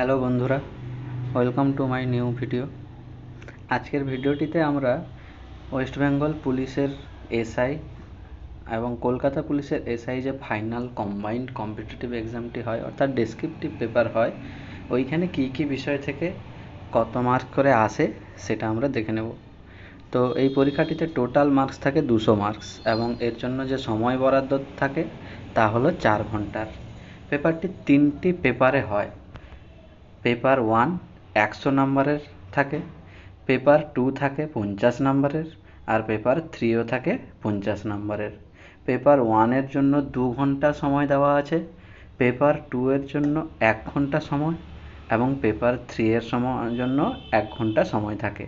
Hello বন্ধুরা, welcome to my new video. আজকের ভিডিওটিতে আমরা ওয়েস্ট বেঙ্গল পুলিশের এসআই এবং কলকাতা পুলিশের এসআই যে ফাইনাল কম্বাইন্ড কম্পিটিটিভ এক্সামটি হয়, অর্থাৎ ডেসক্রিপটিভ পেপার হয়, ওইখানে কী কী বিষয় থেকে কত মার্ক করে আসে সেটা আমরা দেখে নেব। তো এই পরীক্ষাটিতে টোটাল মার্কস থাকে 200 মার্কস এবং এর জন্য যে সময় বরাদ্দ থাকে তা হলো 4 ঘন্টার। পেপারটি 3টি পেপারে হয়। পেপার 1 100 নম্বরের থাকে, পেপার 2 থাকে 50 নম্বরের, আর পেপার 3ও থাকে 50 নম্বরের। পেপার 1 এর জন্য 2 ঘন্টা সময় দেওয়া আছে, পেপার 2 এর জন্য 1 ঘন্টা সময় এবং পেপার 3 এর জন্য 1 ঘন্টা সময় থাকে।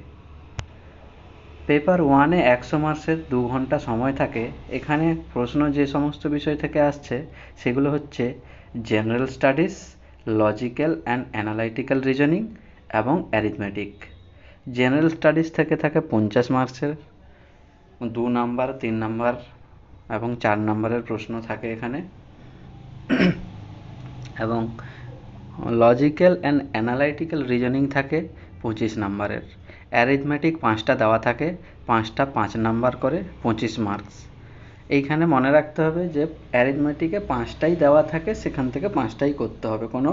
পেপার 1-এ 100 মার্কসের 2 ঘন্টা সময় থাকে। এখানে প্রশ্ন যে সমস্ত বিষয় থেকে আসছে সেগুলো হচ্ছে general studies, logical and analytical reasoning এবং অ্যারিথমেটিক। জেনারেল স্টাডিজ থেকে থাকে 50 মার্কসের 2 নাম্বার, 3 নাম্বার এবং 4 নাম্বারের প্রশ্ন থাকে এখানে। এবং লজিক্যাল অ্যান্ড অ্যানালাইটিক্যাল রিজনিং থাকে 25 নাম্বারের। অ্যারিথমেটিক 5টা দেওয়া থাকে, 5টা 5 নাম্বার করে, 25 মার্কস। এইখানে মনে রাখতে হবে যে অ্যারিথমেটিকে 5টাই দেওয়া থাকে, সেখান থেকে 5টাই করতে হবে, কোনো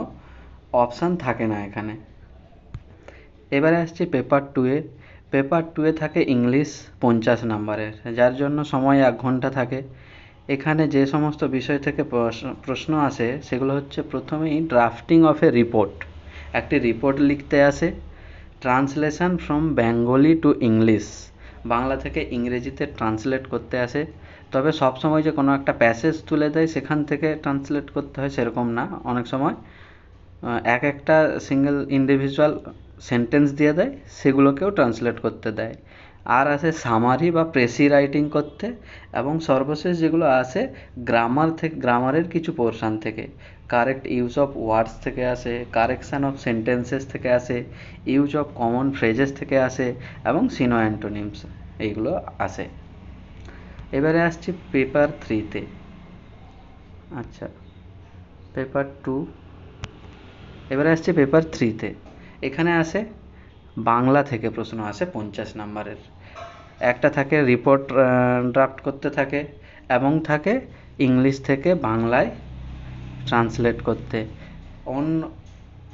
অপশান থাকে না এখানে। এবারে আসছি পেপার 2-এ। পেপার 2-এ থাকে ইংলিশ 50 নাম্বারের, যার জন্য সময় 1 ঘন্টা থাকে। এখানে যে সমস্ত বিষয় থেকে প্রশ্ন আসে সেগুলো হচ্ছে, প্রথমেই ড্রাফটিং অফ এ রিপোর্ট, একটি রিপোর্ট লিখতে আসে। Translation from Bengali to English, Bangla থেকে ইংরেজিতে ট্রান্সলেট করতে আসে। তবে সব সময় যে কোনো একটা প্যাসেজ তুলে দেয় সেখান থেকে ট্রান্সলেট করতে হয় সেরকম না, অনেক সময় একটা সিঙ্গেল ইন্ডিভিজুয়াল সেন্টেন্স দিয়ে দেয়, সেগুলোকেও ট্রান্সলেট করতে দেয়। আর আসে সামারি বা প্রেসি রাইটিং করতে, এবং সর্বশেষ যেগুলো আসে গ্রামারের কিছু পোর্শন থেকে, কারেক্ট ইউজ অফ ওয়ার্ডস থেকে আসে, কারেকশান অফ সেন্টেন্সেস থেকে আসে, ইউজ অফ কমন ফ্রেজেস থেকে আসে এবং সিনো অ্যান্টোনিমস, এইগুলো আসে। এবারে আসছি পেপার 3-তে। আচ্ছা, পেপার 2, এবারে আসছে পেপার 3-তে। এখানে আসে বাংলা থেকে প্রশ্ন আসে 50 নাম্বারের। একটা থাকে রিপোর্ট ড্রাফট করতে থাকে, এবং থাকে ইংলিশ থেকে বাংলায় ট্রান্সলেট করতে।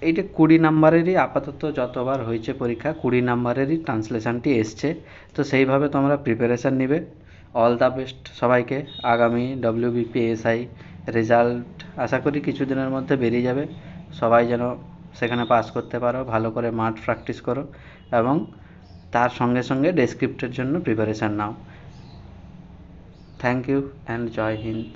এইটা 20 নাম্বারেরই আপাতত যতবার হয়েছে পরীক্ষা 20 নাম্বারেরই ট্রান্সলেশনটি এসছে। তো সেইভাবে তোমরা প্রিপারেশান নিবে। অল দ্য বেস্ট সবাইকে। আগামী WBPSI রেজাল্ট আশা করি কিছুদিনের মধ্যে বেরিয়ে যাবে। সবাই যেন সেখানে পাস করতে পারো, ভালো করে মাঠ প্র্যাকটিস করো এবং তার সঙ্গে সঙ্গে ডেসক্রিপ্টের জন্য প্রিপারেশান নাও। থ্যাংক ইউ অ্যান্ড জয় হিন্দ।